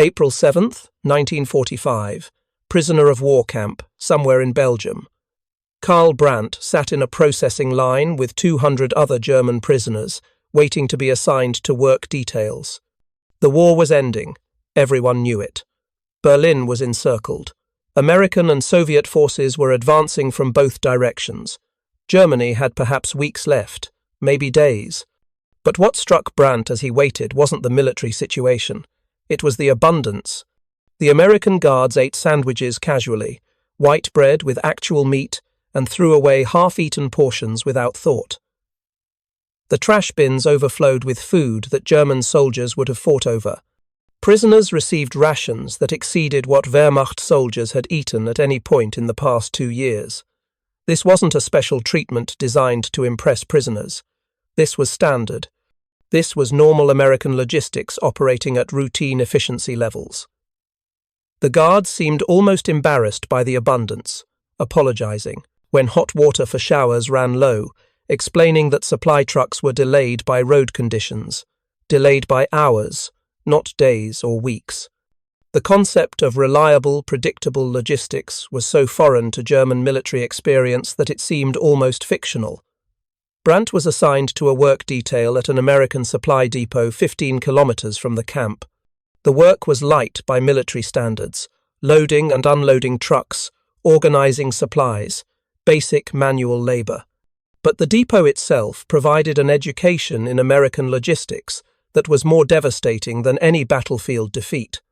April 7th, 1945. Prisoner of war camp, somewhere in Belgium. Karl Brandt sat in a processing line with 200 other German prisoners, waiting to be assigned to work details. The war was ending. Everyone knew it. Berlin was encircled. American and Soviet forces were advancing from both directions. Germany had perhaps weeks left, maybe days. But what struck Brandt as he waited wasn't the military situation. It was the abundance. The American guards ate sandwiches casually, white bread with actual meat, and threw away half-eaten portions without thought. The trash bins overflowed with food that German soldiers would have fought over. Prisoners received rations that exceeded what Wehrmacht soldiers had eaten at any point in the past 2 years. This wasn't a special treatment designed to impress prisoners. This was standard. This was normal American logistics operating at routine efficiency levels. The guards seemed almost embarrassed by the abundance, apologizing when hot water for showers ran low, explaining that supply trucks were delayed by road conditions, delayed by hours, not days or weeks. The concept of reliable, predictable logistics was so foreign to German military experience that it seemed almost fictional. Brandt was assigned to a work detail at an American supply depot 15 kilometers from the camp. The work was light by military standards, loading and unloading trucks, organizing supplies, basic manual labor. But the depot itself provided an education in American logistics that was more devastating than any battlefield defeat.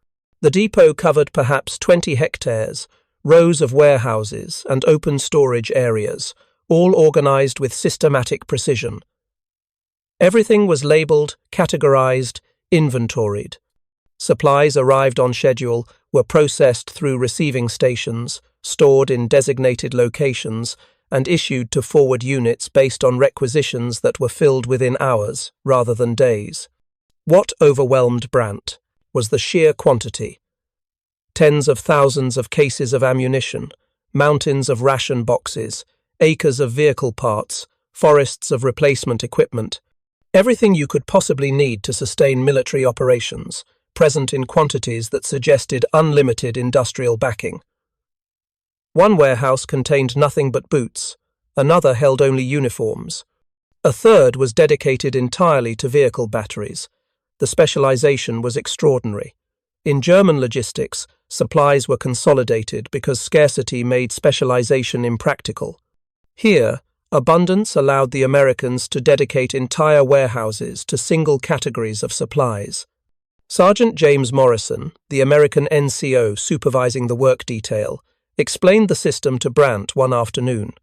The depot covered perhaps 20 hectares, rows of warehouses and open storage areas, all organized with systematic precision. Everything was labeled, categorized, inventoried. Supplies arrived on schedule, were processed through receiving stations, stored in designated locations, and issued to forward units based on requisitions that were filled within hours rather than days. What overwhelmed Brandt was the sheer quantity. Tens of thousands of cases of ammunition, mountains of ration boxes, acres of vehicle parts, forests of replacement equipment, everything you could possibly need to sustain military operations, present in quantities that suggested unlimited industrial backing. One warehouse contained nothing but boots, another held only uniforms. A third was dedicated entirely to vehicle batteries. The specialization was extraordinary. In German logistics, supplies were consolidated because scarcity made specialization impractical. Here, abundance allowed the Americans to dedicate entire warehouses to single categories of supplies. Sergeant James Morrison, the American NCO supervising the work detail, explained the system to Brandt one afternoon.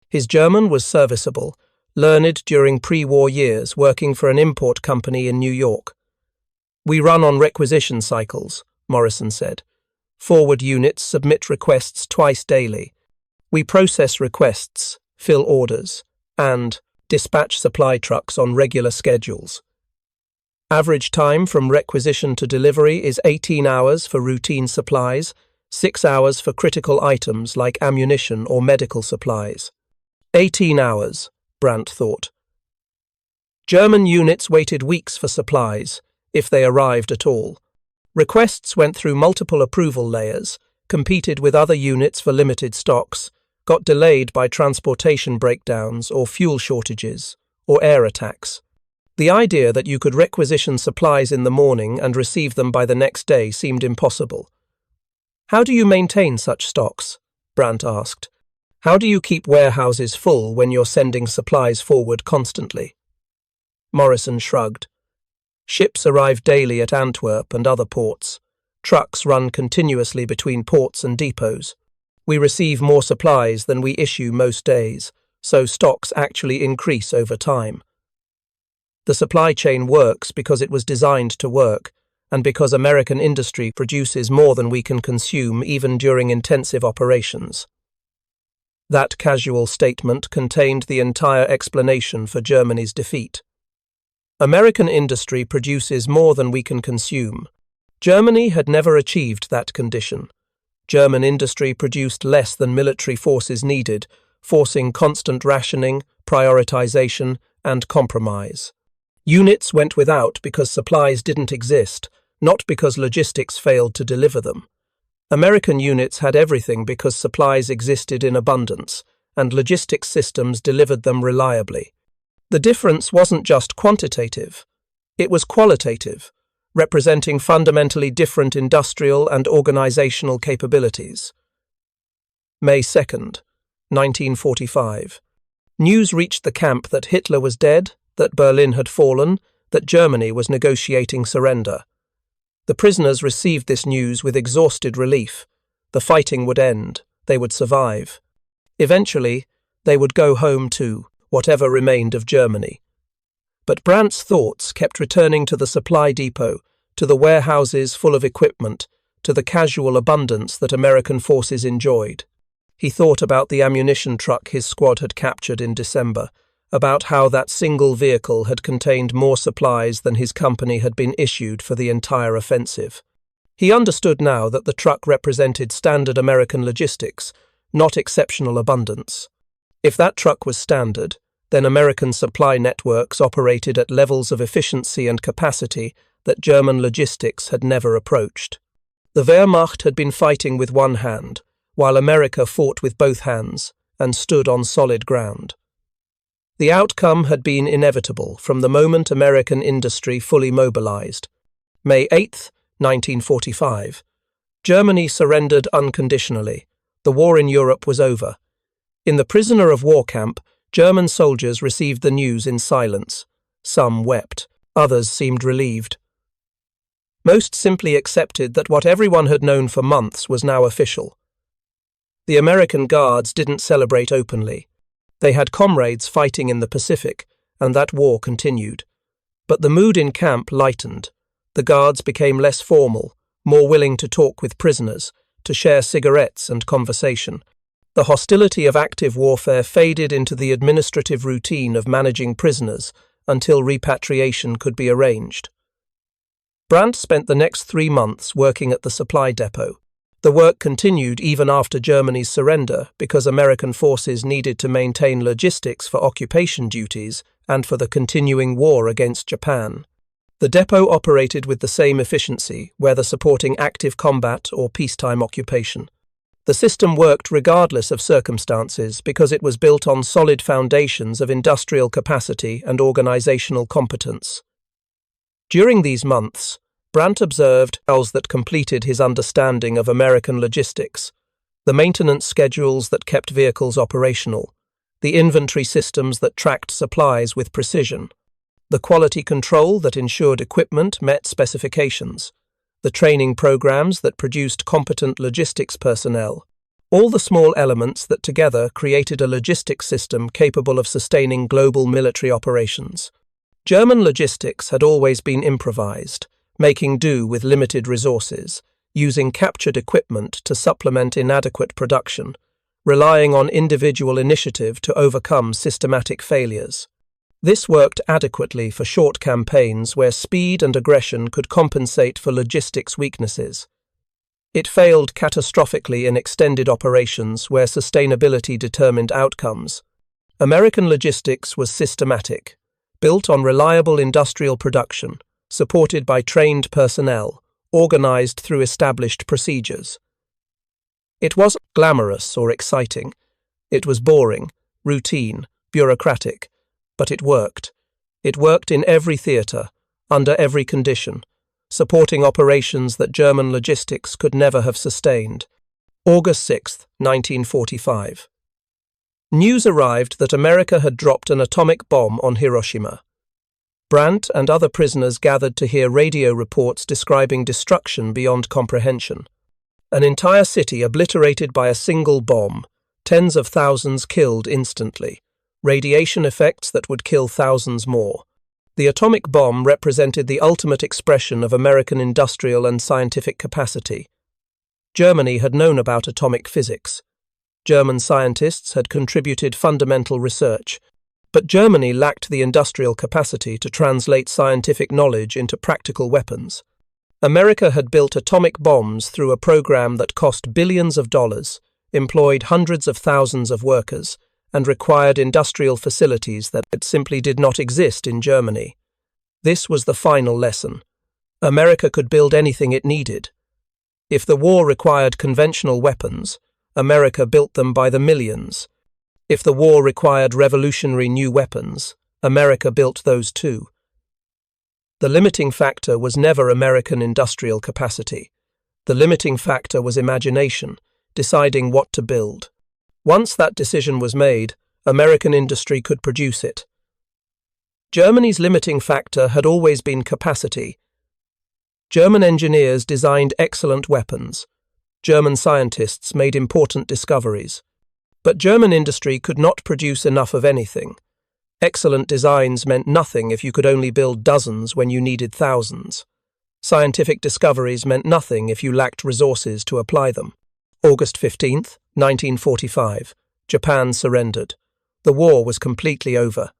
His German was serviceable, learned during pre-war years working for an import company in New York. "We run on requisition cycles," Morrison said. "Forward units submit requests twice daily. We process requests, fill orders, and dispatch supply trucks on regular schedules. Average time from requisition to delivery is 18 hours for routine supplies, 6 hours for critical items like ammunition or medical supplies." 18 hours, Brandt thought. German units waited weeks for supplies, if they arrived at all. Requests went through multiple approval layers, competed with other units for limited stocks, got delayed by transportation breakdowns or fuel shortages or air attacks. The idea that you could requisition supplies in the morning and receive them by the next day seemed impossible. "How do you maintain such stocks?" Brandt asked. "How do you keep warehouses full when you're sending supplies forward constantly?" Morrison shrugged. "Ships arrive daily at Antwerp and other ports. Trucks run continuously between ports and depots. We receive more supplies than we issue most days, so stocks actually increase over time. The supply chain works because it was designed to work, and because American industry produces more than we can consume even during intensive operations." That casual statement contained the entire explanation for Germany's defeat. American industry produces more than we can consume. Germany had never achieved that condition. German industry produced less than military forces needed, forcing constant rationing, prioritization, and compromise. Units went without because supplies didn't exist, not because logistics failed to deliver them. American units had everything because supplies existed in abundance, and logistics systems delivered them reliably. The difference wasn't just quantitative, it was qualitative, representing fundamentally different industrial and organizational capabilities. May 2nd, 1945. News reached the camp that Hitler was dead, that Berlin had fallen, that Germany was negotiating surrender. The prisoners received this news with exhausted relief. The fighting would end. They would survive. Eventually, they would go home too, whatever remained of Germany. But Brandt's thoughts kept returning to the supply depot, to the warehouses full of equipment, to the casual abundance that American forces enjoyed. He thought about the ammunition truck his squad had captured in December, about how that single vehicle had contained more supplies than his company had been issued for the entire offensive. He understood now that the truck represented standard American logistics, not exceptional abundance. If that truck was standard, then American supply networks operated at levels of efficiency and capacity that German logistics had never approached. The Wehrmacht had been fighting with one hand, while America fought with both hands and stood on solid ground. The outcome had been inevitable from the moment American industry fully mobilized. May 8, 1945. Germany surrendered unconditionally. The war in Europe was over. In the prisoner of war camp, German soldiers received the news in silence. Some wept, others seemed relieved. Most simply accepted that what everyone had known for months was now official. The American Guards didn't celebrate openly. They had comrades fighting in the Pacific, and that war continued. But the mood in camp lightened. The Guards became less formal, more willing to talk with prisoners, to share cigarettes and conversation. The hostility of active warfare faded into the administrative routine of managing prisoners until repatriation could be arranged. Brandt spent the next 3 months working at the supply depot. The work continued even after Germany's surrender because American forces needed to maintain logistics for occupation duties and for the continuing war against Japan. The depot operated with the same efficiency, whether supporting active combat or peacetime occupation. The system worked regardless of circumstances because it was built on solid foundations of industrial capacity and organizational competence. During these months, Brandt observed details that completed his understanding of American logistics, the maintenance schedules that kept vehicles operational, the inventory systems that tracked supplies with precision, the quality control that ensured equipment met specifications, the training programs that produced competent logistics personnel, all the small elements that together created a logistics system capable of sustaining global military operations. German logistics had always been improvised, making do with limited resources, using captured equipment to supplement inadequate production, relying on individual initiative to overcome systematic failures. This worked adequately for short campaigns where speed and aggression could compensate for logistics weaknesses. It failed catastrophically in extended operations where sustainability determined outcomes. American logistics was systematic, built on reliable industrial production, supported by trained personnel, organized through established procedures. It wasn't glamorous or exciting. It was boring, routine, bureaucratic, but it worked. It worked in every theater, under every condition, supporting operations that German logistics could never have sustained. August 6, 1945. News arrived that America had dropped an atomic bomb on Hiroshima. Brandt and other prisoners gathered to hear radio reports describing destruction beyond comprehension. An entire city obliterated by a single bomb, tens of thousands killed instantly, radiation effects that would kill thousands more. The atomic bomb represented the ultimate expression of American industrial and scientific capacity. Germany had known about atomic physics. German scientists had contributed fundamental research, but Germany lacked the industrial capacity to translate scientific knowledge into practical weapons. America had built atomic bombs through a program that cost billions of dollars, employed hundreds of thousands of workers, and required industrial facilities that simply did not exist in Germany. This was the final lesson. America could build anything it needed. If the war required conventional weapons, America built them by the millions. If the war required revolutionary new weapons, America built those too. The limiting factor was never American industrial capacity. The limiting factor was imagination, deciding what to build. Once that decision was made, American industry could produce it. Germany's limiting factor had always been capacity. German engineers designed excellent weapons. German scientists made important discoveries. But German industry could not produce enough of anything. Excellent designs meant nothing if you could only build dozens when you needed thousands. Scientific discoveries meant nothing if you lacked resources to apply them. August 15, 1945. Japan surrendered. The war was completely over.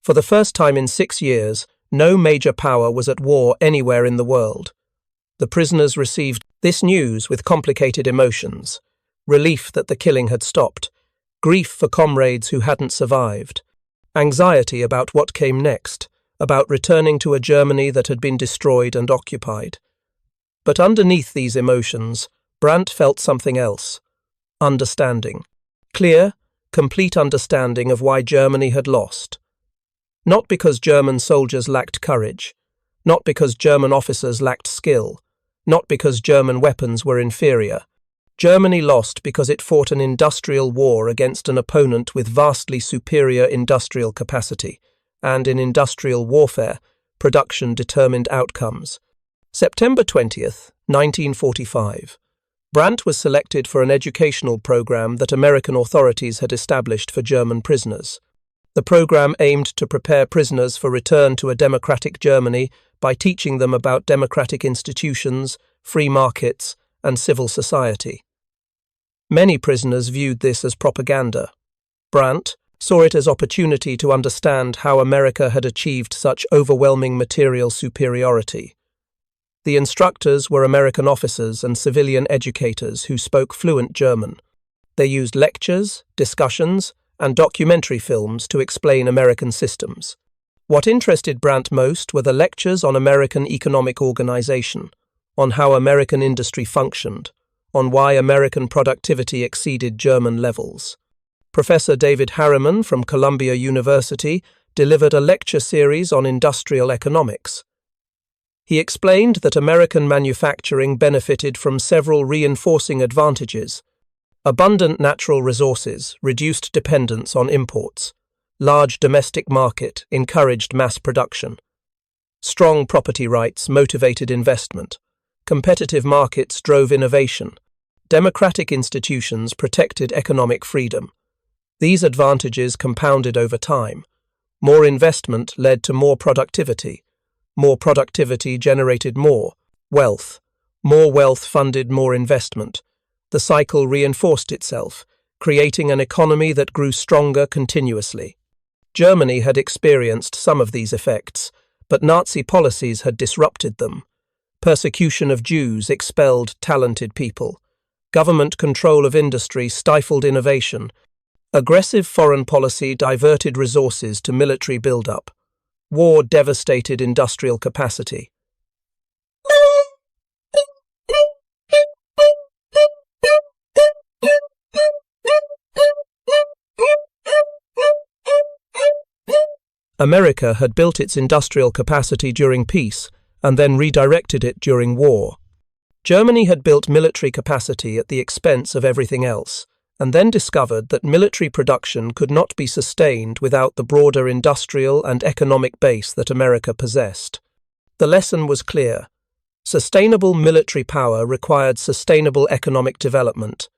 For the first time in 6 years, no major power was at war anywhere in the world. The prisoners received this news with complicated emotions: relief that the killing had stopped, grief for comrades who hadn't survived, anxiety about what came next, about returning to a Germany that had been destroyed and occupied. But underneath these emotions, Brandt felt something else: understanding. Clear, complete understanding of why Germany had lost. Not because German soldiers lacked courage, not because German officers lacked skill, not because German weapons were inferior. Germany lost because it fought an industrial war against an opponent with vastly superior industrial capacity, and in industrial warfare, production determined outcomes. September 20th, 1945. Brandt was selected for an educational program that American authorities had established for German prisoners. The program aimed to prepare prisoners for return to a democratic Germany by teaching them about democratic institutions, free markets, and civil society. Many prisoners viewed this as propaganda. Brandt saw it as opportunity to understand how America had achieved such overwhelming material superiority. The instructors were American officers and civilian educators who spoke fluent German. They used lectures, discussions, and documentary films to explain American systems. What interested Brandt most were the lectures on American economic organization, on how American industry functioned, on why American productivity exceeded German levels. Professor David Harriman from Columbia University delivered a lecture series on industrial economics. He explained that American manufacturing benefited from several reinforcing advantages: abundant natural resources reduced dependence on imports. Large domestic market encouraged mass production. Strong property rights motivated investment. Competitive markets drove innovation. Democratic institutions protected economic freedom. These advantages compounded over time. More investment led to more productivity. More productivity generated more wealth. More wealth funded more investment. The cycle reinforced itself, creating an economy that grew stronger continuously. Germany had experienced some of these effects, but Nazi policies had disrupted them. Persecution of Jews expelled talented people. Government control of industry stifled innovation. Aggressive foreign policy diverted resources to military buildup. War devastated industrial capacity. America had built its industrial capacity during peace and then redirected it during war. Germany had built military capacity at the expense of everything else, and then discovered that military production could not be sustained without the broader industrial and economic base that America possessed. The lesson was clear. Sustainable military power required sustainable economic development.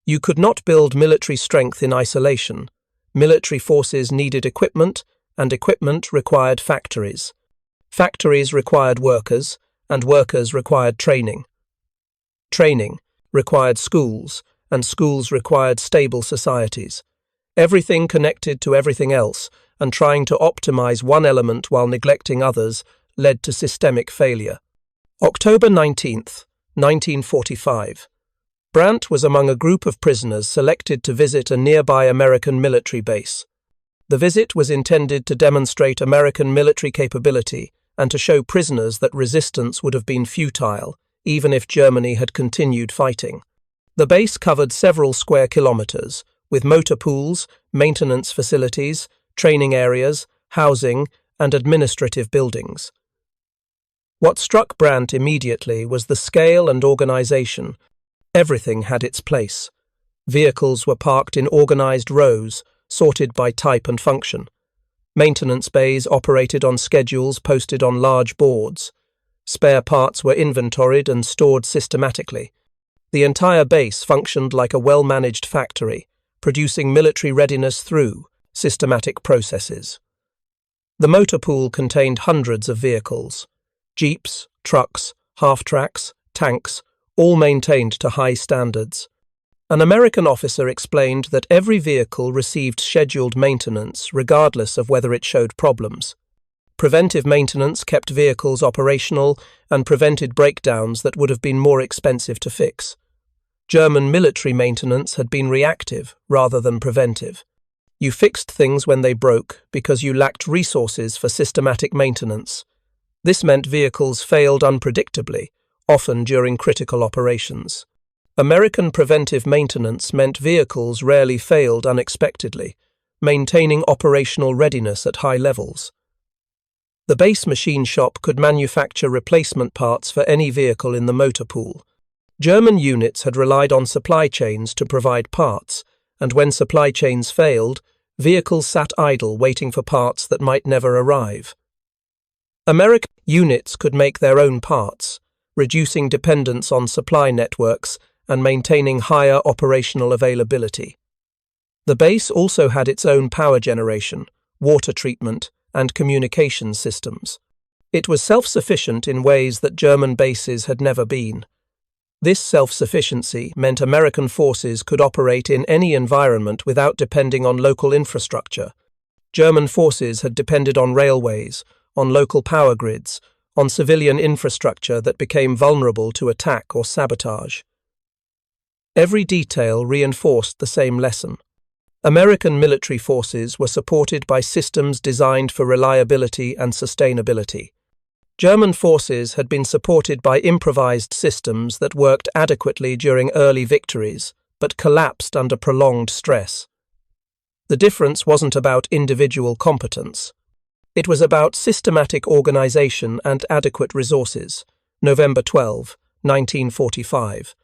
You could not build military strength in isolation. Military forces needed equipment, and equipment required factories. Factories required workers, and workers required training. Training required schools, and schools required stable societies. Everything connected to everything else, and trying to optimize one element while neglecting others led to systemic failure. October 19th, 1945. Brandt was among a group of prisoners selected to visit a nearby American military base. The visit was intended to demonstrate American military capability and to show prisoners that resistance would have been futile, even if Germany had continued fighting. The base covered several square kilometers, with motor pools, maintenance facilities, training areas, housing, and administrative buildings. What struck Brandt immediately was the scale and organization. Everything had its place. Vehicles were parked in organized rows, sorted by type and function. Maintenance bays operated on schedules posted on large boards. Spare parts were inventoried and stored systematically. The entire base functioned like a well-managed factory, producing military readiness through systematic processes. The motor pool contained hundreds of vehicles. Jeeps, trucks, half-tracks, tanks, all maintained to high standards. An American officer explained that every vehicle received scheduled maintenance regardless of whether it showed problems. Preventive maintenance kept vehicles operational and prevented breakdowns that would have been more expensive to fix. German military maintenance had been reactive rather than preventive. You fixed things when they broke because you lacked resources for systematic maintenance. This meant vehicles failed unpredictably, often during critical operations. American preventive maintenance meant vehicles rarely failed unexpectedly, maintaining operational readiness at high levels. The base machine shop could manufacture replacement parts for any vehicle in the motor pool. German units had relied on supply chains to provide parts, and when supply chains failed, vehicles sat idle waiting for parts that might never arrive. American units could make their own parts, reducing dependence on supply networks and maintaining higher operational availability. The base also had its own power generation, water treatment, and communication systems. It was self-sufficient in ways that German bases had never been. This self-sufficiency meant American forces could operate in any environment without depending on local infrastructure. German forces had depended on railways, on local power grids, on civilian infrastructure that became vulnerable to attack or sabotage. Every detail reinforced the same lesson. American military forces were supported by systems designed for reliability and sustainability. German forces had been supported by improvised systems that worked adequately during early victories, but collapsed under prolonged stress. The difference wasn't about individual competence. It was about systematic organization and adequate resources. November 12, 1945.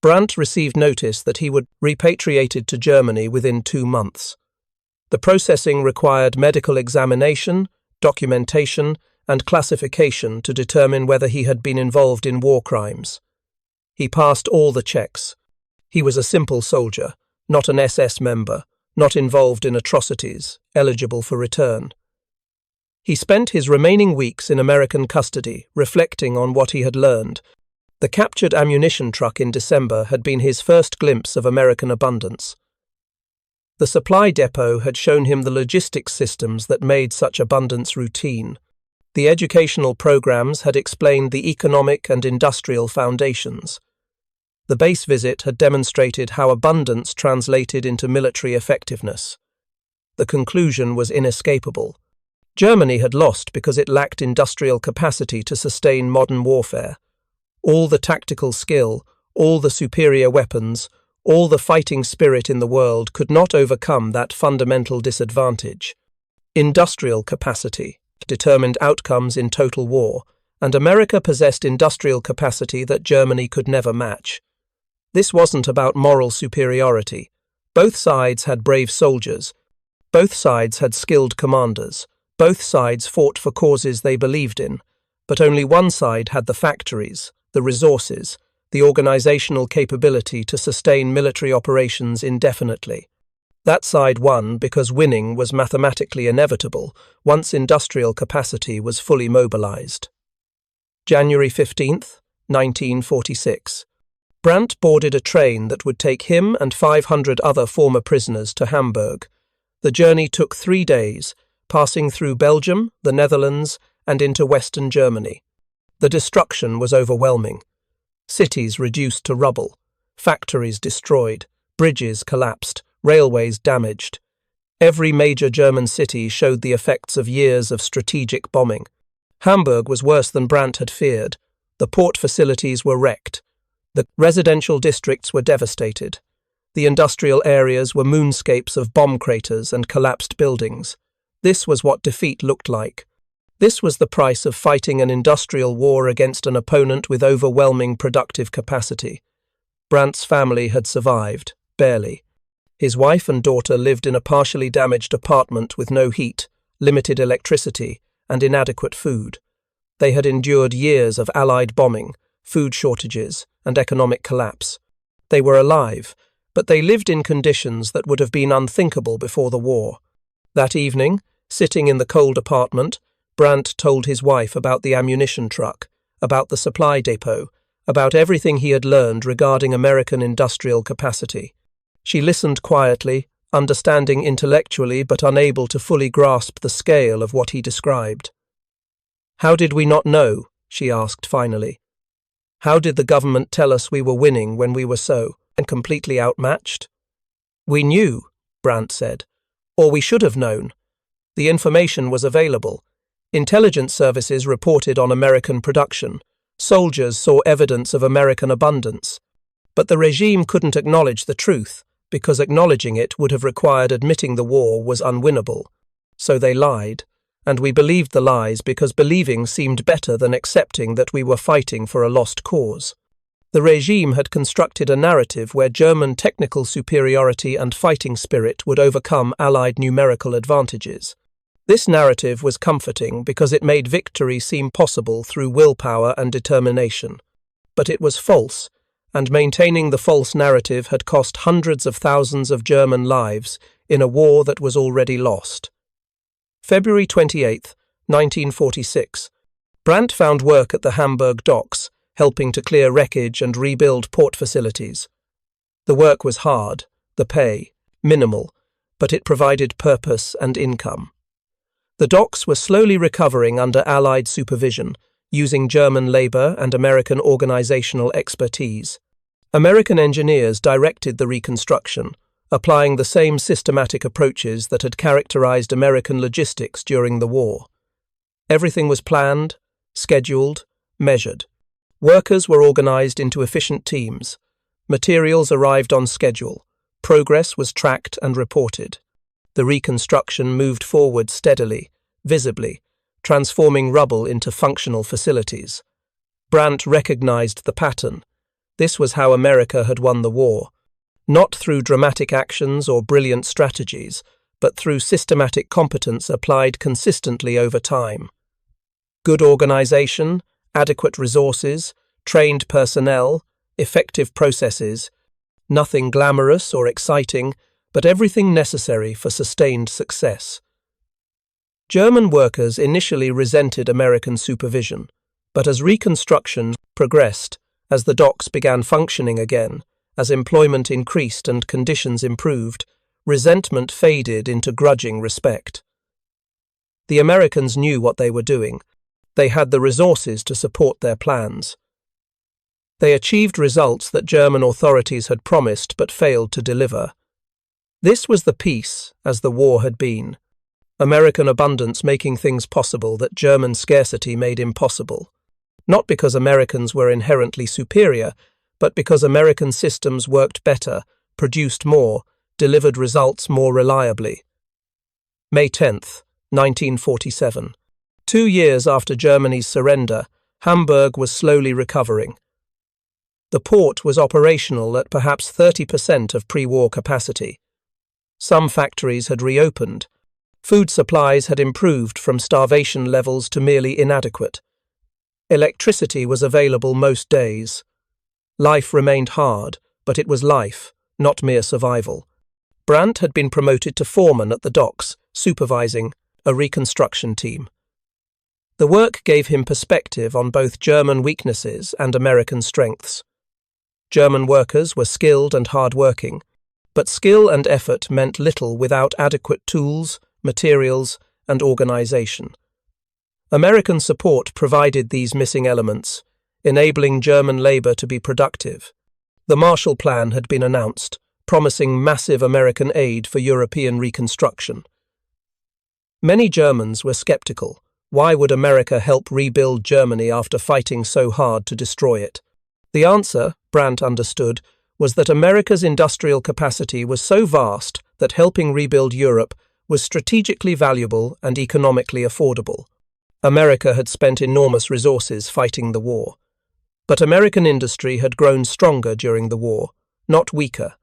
Brandt received notice that he would be repatriated to Germany within 2 months. The processing required medical examination, documentation, and classification to determine whether he had been involved in war crimes. He passed all the checks. He was a simple soldier, not an SS member, not involved in atrocities, eligible for return. He spent his remaining weeks in American custody, reflecting on what he had learned. The captured ammunition truck in December had been his first glimpse of American abundance. The supply depot had shown him the logistics systems that made such abundance routine. The educational programs had explained the economic and industrial foundations. The base visit had demonstrated how abundance translated into military effectiveness. The conclusion was inescapable. Germany had lost because it lacked industrial capacity to sustain modern warfare. All the tactical skill, all the superior weapons, all the fighting spirit in the world could not overcome that fundamental disadvantage. Industrial capacity determined outcomes in total war, and America possessed industrial capacity that Germany could never match. This wasn't about moral superiority. Both sides had brave soldiers. Both sides had skilled commanders. Both sides fought for causes they believed in, but only one side had the factories, the resources, the organizational capability to sustain military operations indefinitely. That side won because winning was mathematically inevitable once industrial capacity was fully mobilized. January 15, 1946. Brandt boarded a train that would take him and 500 other former prisoners to Hamburg. The journey took 3 days, passing through Belgium, the Netherlands, and into Western Germany. The destruction was overwhelming. Cities reduced to rubble, factories destroyed, bridges collapsed, railways damaged. Every major German city showed the effects of years of strategic bombing. Hamburg was worse than Brandt had feared. The port facilities were wrecked. The residential districts were devastated. The industrial areas were moonscapes of bomb craters and collapsed buildings. This was what defeat looked like. This was the price of fighting an industrial war against an opponent with overwhelming productive capacity. Brandt's family had survived, barely. His wife and daughter lived in a partially damaged apartment with no heat, limited electricity, and inadequate food. They had endured years of Allied bombing, food shortages, and economic collapse. They were alive, but they lived in conditions that would have been unthinkable before the war. That evening, sitting in the cold apartment, Brandt told his wife about the ammunition truck, about the supply depot, about everything he had learned regarding American industrial capacity. She listened quietly, understanding intellectually but unable to fully grasp the scale of what he described. "How did we not know?" she asked finally. "How did the government tell us we were winning when we were so and completely outmatched?" "We knew," Brandt said, "or we should have known. The information was available. Intelligence services reported on American production. Soldiers saw evidence of American abundance. But the regime couldn't acknowledge the truth, because acknowledging it would have required admitting the war was unwinnable. So they lied, and we believed the lies because believing seemed better than accepting that we were fighting for a lost cause. The regime had constructed a narrative where German technical superiority and fighting spirit would overcome Allied numerical advantages. This narrative was comforting because it made victory seem possible through willpower and determination. But it was false, and maintaining the false narrative had cost hundreds of thousands of German lives in a war that was already lost. February 28, 1946. Brandt found work at the Hamburg docks, helping to clear wreckage and rebuild port facilities. The work was hard, the pay minimal, but it provided purpose and income. The docks were slowly recovering under Allied supervision, using German labor and American organizational expertise. American engineers directed the reconstruction, applying the same systematic approaches that had characterized American logistics during the war. Everything was planned, scheduled, measured. Workers were organized into efficient teams. Materials arrived on schedule. Progress was tracked and reported. The reconstruction moved forward steadily, visibly, transforming rubble into functional facilities. Brandt recognized the pattern. This was how America had won the war, not through dramatic actions or brilliant strategies, but through systematic competence applied consistently over time. Good organization, adequate resources, trained personnel, effective processes, nothing glamorous or exciting, but everything necessary for sustained success. German workers initially resented American supervision, but as reconstruction progressed, as the docks began functioning again, as employment increased and conditions improved, resentment faded into grudging respect. The Americans knew what they were doing. They had the resources to support their plans. They achieved results that German authorities had promised but failed to deliver. This was the peace as the war had been. American abundance making things possible that German scarcity made impossible. Not because Americans were inherently superior, but because American systems worked better, produced more, delivered results more reliably. May 10th, 1947. 2 years after Germany's surrender, Hamburg was slowly recovering. The port was operational at perhaps 30% of pre-war capacity. Some factories had reopened. Food supplies had improved from starvation levels to merely inadequate. Electricity was available most days. Life remained hard, but it was life, not mere survival. Brandt had been promoted to foreman at the docks, supervising a reconstruction team. The work gave him perspective on both German weaknesses and American strengths. German workers were skilled and hard-working, but skill and effort meant little without adequate tools, materials, and organization. American support provided these missing elements, enabling German labor to be productive. The Marshall Plan had been announced, promising massive American aid for European reconstruction. Many Germans were skeptical. Why would America help rebuild Germany after fighting so hard to destroy it? The answer, Brandt understood, was that America's industrial capacity was so vast that helping rebuild Europe was strategically valuable and economically affordable. America had spent enormous resources fighting the war. But American industry had grown stronger during the war, not weaker.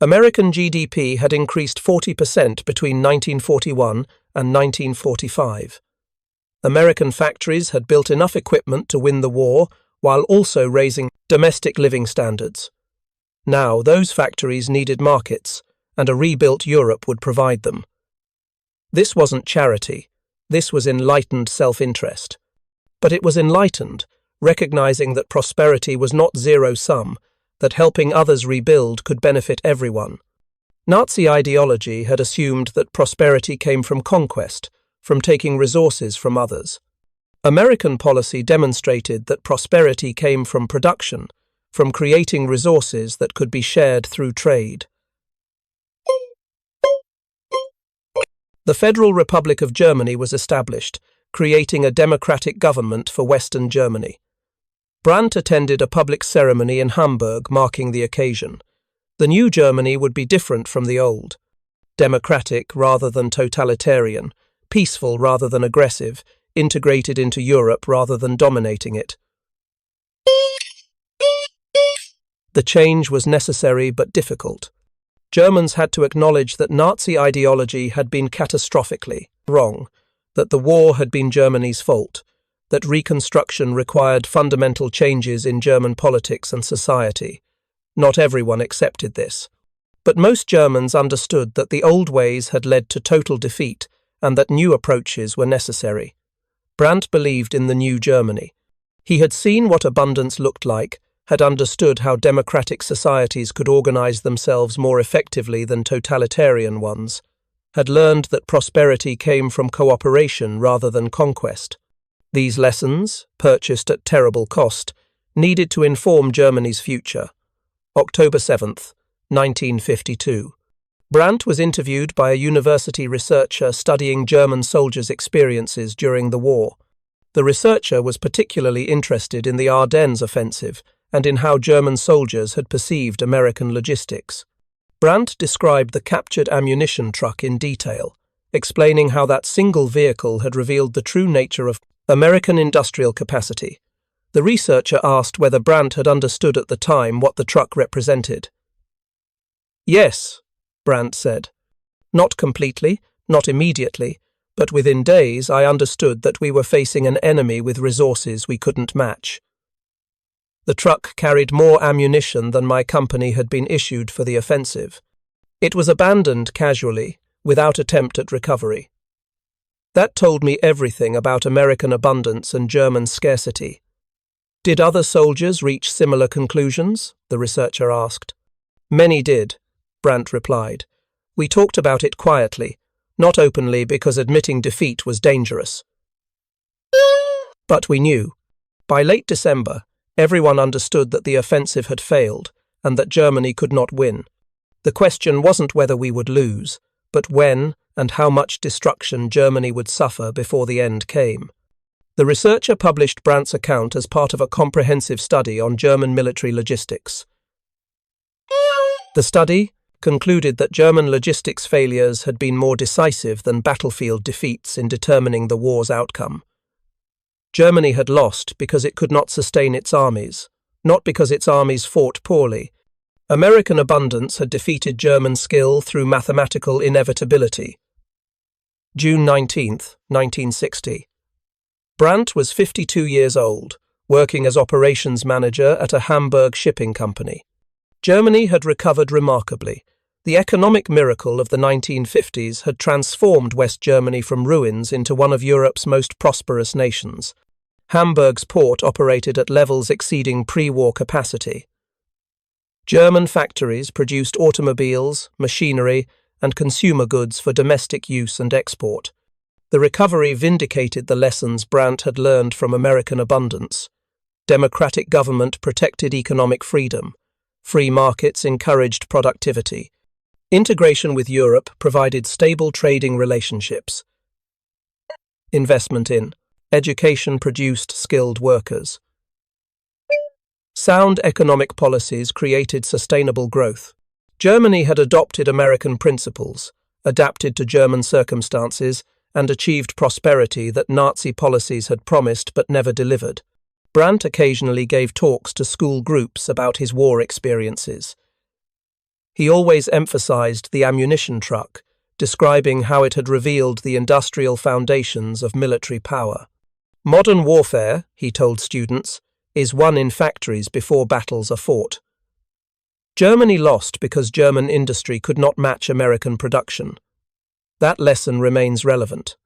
American GDP had increased 40% between 1941 and 1945. American factories had built enough equipment to win the war while also raising domestic living standards. Now, those factories needed markets, and a rebuilt Europe would provide them. This wasn't charity. This was enlightened self-interest. But it was enlightened, recognizing that prosperity was not zero-sum, that helping others rebuild could benefit everyone. Nazi ideology had assumed that prosperity came from conquest, from taking resources from others. American policy demonstrated that prosperity came from production, from creating resources that could be shared through trade. The Federal Republic of Germany was established, creating a democratic government for Western Germany. Brandt attended a public ceremony in Hamburg marking the occasion. The new Germany would be different from the old. Democratic rather than totalitarian, peaceful rather than aggressive, integrated into Europe rather than dominating it. The change was necessary but difficult. Germans had to acknowledge that Nazi ideology had been catastrophically wrong, that the war had been Germany's fault, that reconstruction required fundamental changes in German politics and society. Not everyone accepted this. But most Germans understood that the old ways had led to total defeat and that new approaches were necessary. Brandt believed in the new Germany. He had seen what abundance looked like, had understood how democratic societies could organize themselves more effectively than totalitarian ones, had learned that prosperity came from cooperation rather than conquest. These lessons, purchased at terrible cost, needed to inform Germany's future. October 7th, 1952. Brandt was interviewed by a university researcher studying German soldiers' experiences during the war. The researcher was particularly interested in the Ardennes offensive and in how German soldiers had perceived American logistics. Brandt described the captured ammunition truck in detail, explaining how that single vehicle had revealed the true nature of American industrial capacity. The researcher asked whether Brandt had understood at the time what the truck represented. "Yes," Brandt said. "Not completely, not immediately, but within days I understood that we were facing an enemy with resources we couldn't match. The truck carried more ammunition than my company had been issued for the offensive. It was abandoned casually, without attempt at recovery. That told me everything about American abundance and German scarcity." "Did other soldiers reach similar conclusions?" the researcher asked. "Many did," Brandt replied. "We talked about it quietly, not openly because admitting defeat was dangerous. But we knew. By late December, everyone understood that the offensive had failed and that Germany could not win. The question wasn't whether we would lose, but when and how much destruction Germany would suffer before the end came." The researcher published Brandt's account as part of a comprehensive study on German military logistics. The study concluded that German logistics failures had been more decisive than battlefield defeats in determining the war's outcome. Germany had lost because it could not sustain its armies, not because its armies fought poorly. American abundance had defeated German skill through mathematical inevitability. June 19, 1960. Brandt was 52 years old, working as operations manager at a Hamburg shipping company. Germany had recovered remarkably. The economic miracle of the 1950s had transformed West Germany from ruins into one of Europe's most prosperous nations. Hamburg's port operated at levels exceeding pre-war capacity. German factories produced automobiles, machinery, and consumer goods for domestic use and export. The recovery vindicated the lessons Brandt had learned from American abundance. Democratic government protected economic freedom. Free markets encouraged productivity. Integration with Europe provided stable trading relationships. Investment in Education produced skilled workers. Sound economic policies created sustainable growth. Germany had adopted American principles, adapted to German circumstances, and achieved prosperity that Nazi policies had promised but never delivered. Brandt occasionally gave talks to school groups about his war experiences. He always emphasized the ammunition truck, describing how it had revealed the industrial foundations of military power. Modern warfare, he told students, is won in factories before battles are fought. Germany lost because German industry could not match American production. That lesson remains relevant.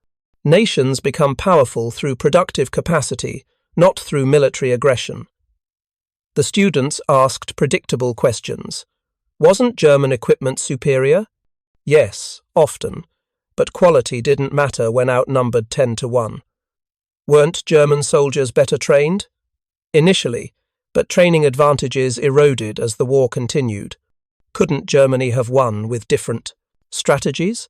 Nations become powerful through productive capacity, not through military aggression. The students asked predictable questions. Wasn't German equipment superior? Yes, often, but quality didn't matter when outnumbered 10-1. Weren't German soldiers better trained? Initially, but training advantages eroded as the war continued. Couldn't Germany have won with different strategies?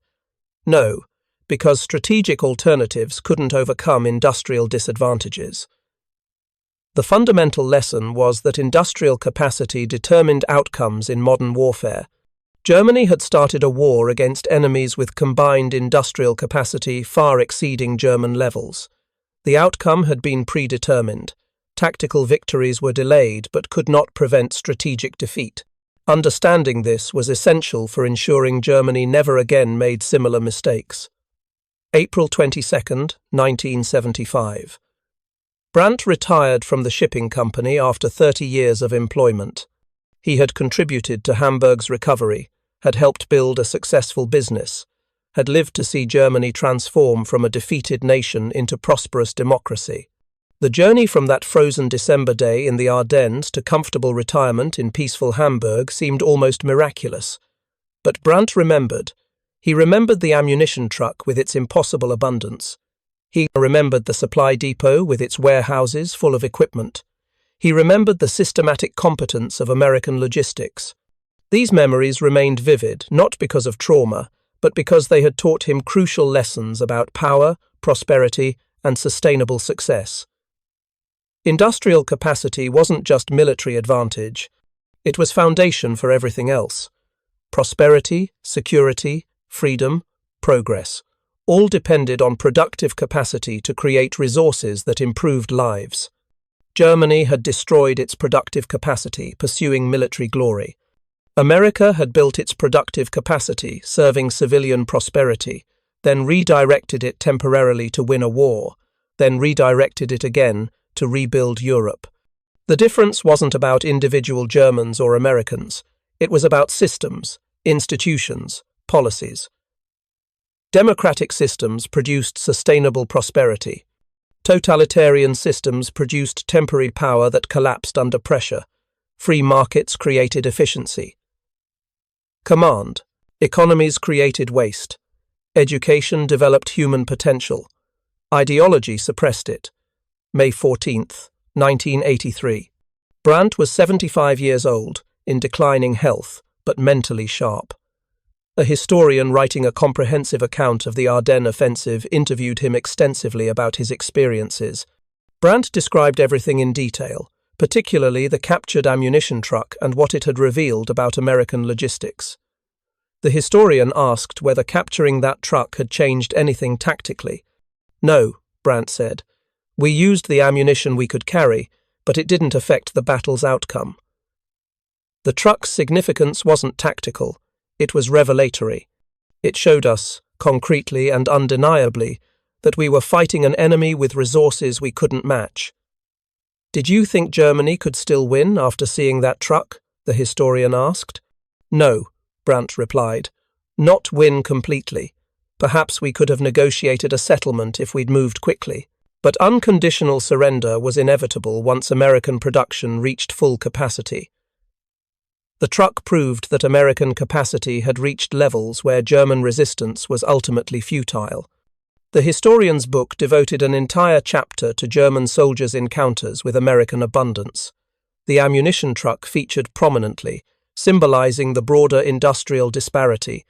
No, because strategic alternatives couldn't overcome industrial disadvantages. The fundamental lesson was that industrial capacity determined outcomes in modern warfare. Germany had started a war against enemies with combined industrial capacity far exceeding German levels. The outcome had been predetermined. Tactical victories were delayed but could not prevent strategic defeat. Understanding this was essential for ensuring Germany never again made similar mistakes. April 22, 1975. Brandt retired from the shipping company after 30 years of employment. He had contributed to Hamburg's recovery, had helped build a successful business, had lived to see Germany transform from a defeated nation into prosperous democracy. The journey from that frozen December day in the Ardennes to comfortable retirement in peaceful Hamburg seemed almost miraculous. But Brandt remembered. He remembered the ammunition truck with its impossible abundance. He remembered the supply depot with its warehouses full of equipment. He remembered the systematic competence of American logistics. These memories remained vivid, not because of trauma, but because they had taught him crucial lessons about power, prosperity, and sustainable success. Industrial capacity wasn't just military advantage. It was foundation for everything else. Prosperity, security, freedom, progress. All depended on productive capacity to create resources that improved lives. Germany had destroyed its productive capacity, pursuing military glory. America had built its productive capacity, serving civilian prosperity, then redirected it temporarily to win a war, then redirected it again to rebuild Europe. The difference wasn't about individual Germans or Americans. It was about systems, institutions, policies. Democratic systems produced sustainable prosperity. Totalitarian systems produced temporary power that collapsed under pressure. Free markets created efficiency. Command. Economies created waste. Education developed human potential. Ideology suppressed it. May 14, 1983. Brandt was 75 years old, in declining health, but mentally sharp. A historian writing a comprehensive account of the Ardennes offensive interviewed him extensively about his experiences. Brandt described everything in detail, particularly the captured ammunition truck and what it had revealed about American logistics. The historian asked whether capturing that truck had changed anything tactically. No, Brandt said. We used the ammunition we could carry, but it didn't affect the battle's outcome. The truck's significance wasn't tactical. It was revelatory. It showed us, concretely and undeniably, that we were fighting an enemy with resources we couldn't match. Did you think Germany could still win after seeing that truck? The historian asked. No, Brandt replied. Not win completely. Perhaps we could have negotiated a settlement if we'd moved quickly. But unconditional surrender was inevitable once American production reached full capacity. The truck proved that American capacity had reached levels where German resistance was ultimately futile. The historian's book devoted an entire chapter to German soldiers' encounters with American abundance. The ammunition truck featured prominently, symbolizing the broader industrial disparity.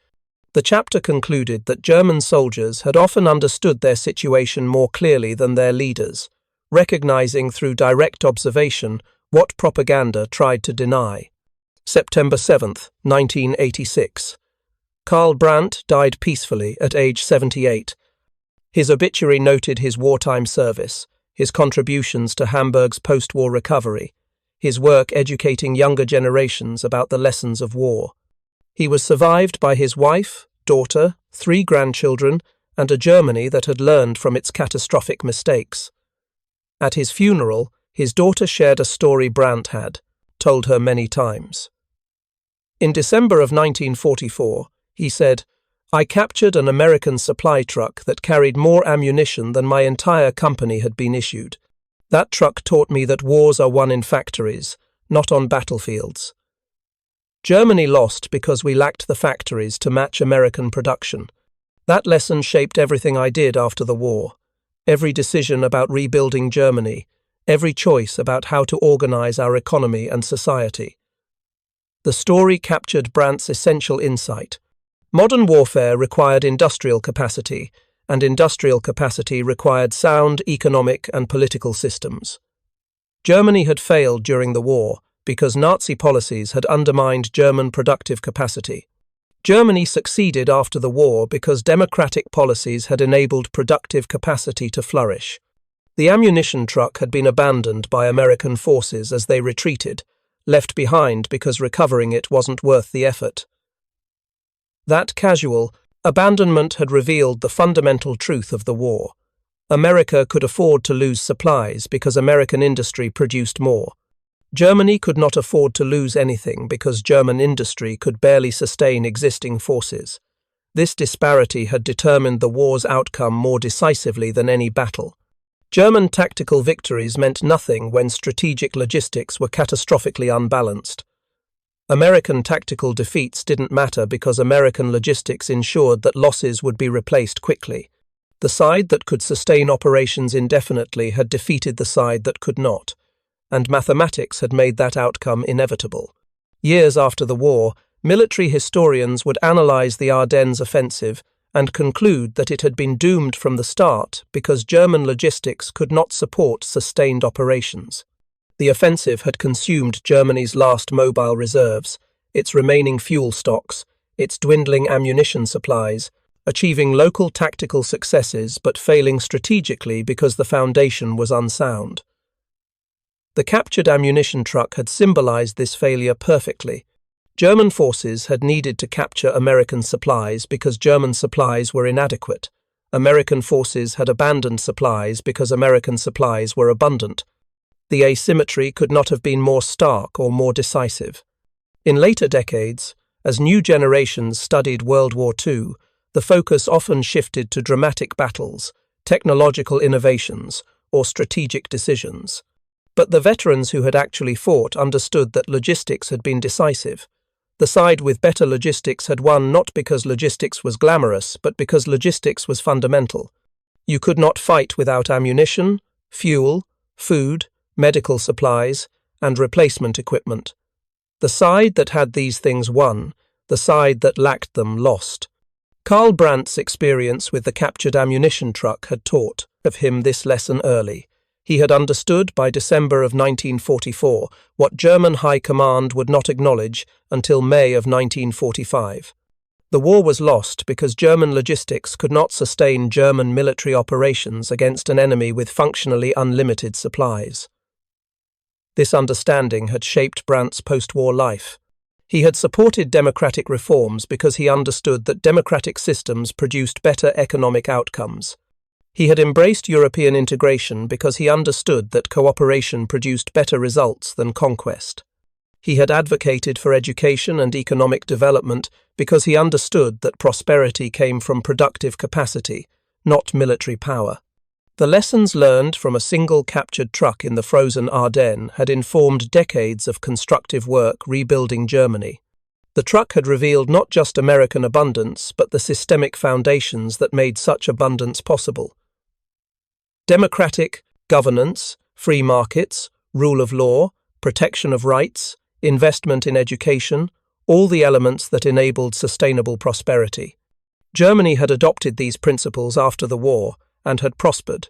The chapter concluded that German soldiers had often understood their situation more clearly than their leaders, recognizing through direct observation what propaganda tried to deny. September 7, 1986. Karl Brandt died peacefully at age 78. His obituary noted his wartime service, his contributions to Hamburg's post-war recovery, his work educating younger generations about the lessons of war. He was survived by his wife, daughter, 3 grandchildren, and a Germany that had learned from its catastrophic mistakes. At his funeral, his daughter shared a story Brandt had told her many times. In December of 1944, he said, "I captured an American supply truck that carried more ammunition than my entire company had been issued. That truck taught me that wars are won in factories, not on battlefields." Germany lost because we lacked the factories to match American production. That lesson shaped everything I did after the war. Every decision about rebuilding Germany, every choice about how to organize our economy and society. The story captured Brandt's essential insight. Modern warfare required industrial capacity, and industrial capacity required sound economic and political systems. Germany had failed during the war because Nazi policies had undermined German productive capacity. Germany succeeded after the war because democratic policies had enabled productive capacity to flourish. The ammunition truck had been abandoned by American forces as they retreated, left behind because recovering it wasn't worth the effort. That casual abandonment had revealed the fundamental truth of the war. America could afford to lose supplies because American industry produced more. Germany could not afford to lose anything because German industry could barely sustain existing forces. This disparity had determined the war's outcome more decisively than any battle. German tactical victories meant nothing when strategic logistics were catastrophically unbalanced. American tactical defeats didn't matter because American logistics ensured that losses would be replaced quickly. The side that could sustain operations indefinitely had defeated the side that could not, and mathematics had made that outcome inevitable. Years after the war, military historians would analyze the Ardennes offensive and conclude that it had been doomed from the start because German logistics could not support sustained operations. The offensive had consumed Germany's last mobile reserves, its remaining fuel stocks, its dwindling ammunition supplies, achieving local tactical successes but failing strategically because the foundation was unsound. The captured ammunition truck had symbolized this failure perfectly. German forces had needed to capture American supplies because German supplies were inadequate. American forces had abandoned supplies because American supplies were abundant. The asymmetry could not have been more stark or more decisive. In later decades, as new generations studied World War II, the focus often shifted to dramatic battles, technological innovations, or strategic decisions. But the veterans who had actually fought understood that logistics had been decisive. The side with better logistics had won not because logistics was glamorous, but because logistics was fundamental. You could not fight without ammunition, fuel, food, medical supplies, and replacement equipment. The side that had these things won, the side that lacked them lost. Karl Brandt's experience with the captured ammunition truck had taught of him this lesson early. He had understood by December of 1944 what German High Command would not acknowledge until May of 1945. The war was lost because German logistics could not sustain German military operations against an enemy with functionally unlimited supplies. This understanding had shaped Brandt's post-war life. He had supported democratic reforms because he understood that democratic systems produced better economic outcomes. He had embraced European integration because he understood that cooperation produced better results than conquest. He had advocated for education and economic development because he understood that prosperity came from productive capacity, not military power. The lessons learned from a single captured truck in the frozen Ardennes had informed decades of constructive work rebuilding Germany. The truck had revealed not just American abundance, but the systemic foundations that made such abundance possible. Democratic governance, free markets, rule of law, protection of rights, investment in education, all the elements that enabled sustainable prosperity. Germany had adopted these principles after the war and had prospered.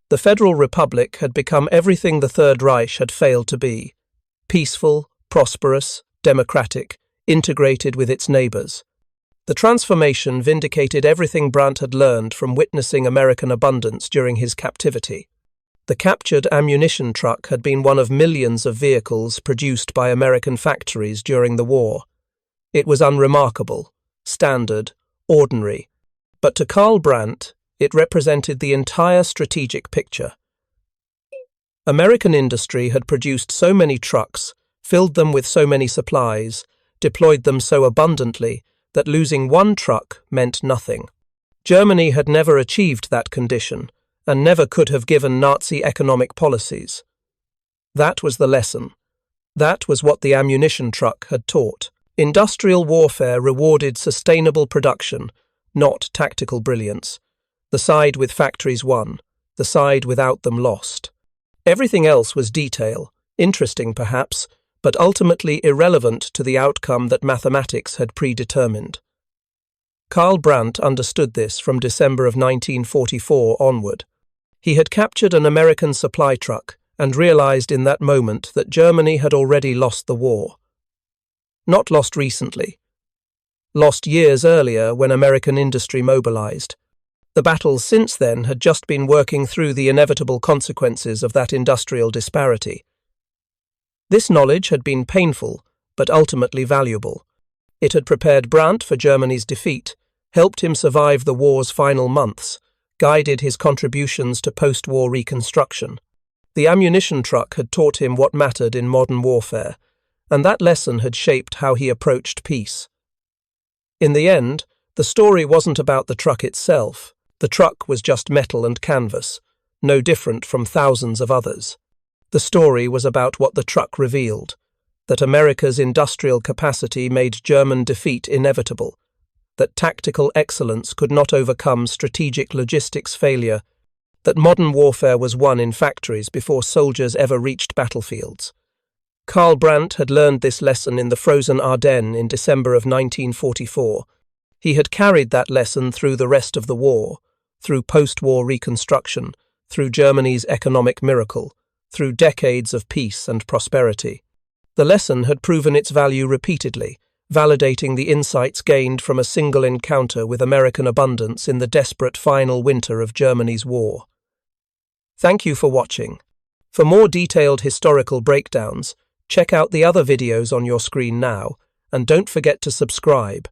The Federal Republic had become everything the Third Reich had failed to be: peaceful, prosperous, democratic, integrated with its neighbours. The transformation vindicated everything Brandt had learned from witnessing American abundance during his captivity. The captured ammunition truck had been one of millions of vehicles produced by American factories during the war. It was unremarkable, standard, ordinary, but to Karl Brandt, it represented the entire strategic picture. American industry had produced so many trucks, filled them with so many supplies, deployed them so abundantly that losing one truck meant nothing. Germany had never achieved that condition, and never could have given Nazi economic policies. That was the lesson. That was what the ammunition truck had taught. Industrial warfare rewarded sustainable production, not tactical brilliance. The side with factories won, the side without them lost. Everything else was detail, interesting perhaps, but ultimately irrelevant to the outcome that mathematics had predetermined. Karl Brandt understood this from December of 1944 onward. He had captured an American supply truck and realized in that moment that Germany had already lost the war. Not lost recently. Lost years earlier when American industry mobilized. The battles since then had just been working through the inevitable consequences of that industrial disparity. This knowledge had been painful, but ultimately valuable. It had prepared Brandt for Germany's defeat, helped him survive the war's final months, guided his contributions to post-war reconstruction. The ammunition truck had taught him what mattered in modern warfare, and that lesson had shaped how he approached peace. In the end, the story wasn't about the truck itself. The truck was just metal and canvas, no different from thousands of others. The story was about what the truck revealed, that America's industrial capacity made German defeat inevitable, that tactical excellence could not overcome strategic logistics failure, that modern warfare was won in factories before soldiers ever reached battlefields. Karl Brandt had learned this lesson in the frozen Ardennes in December of 1944. He had carried that lesson through the rest of the war, through post-war reconstruction, through Germany's economic miracle, through decades of peace and prosperity. The lesson had proven its value repeatedly, validating the insights gained from a single encounter with American abundance in the desperate final winter of Germany's war. Thank you for watching. For more detailed historical breakdowns, check out the other videos on your screen now, and don't forget to subscribe.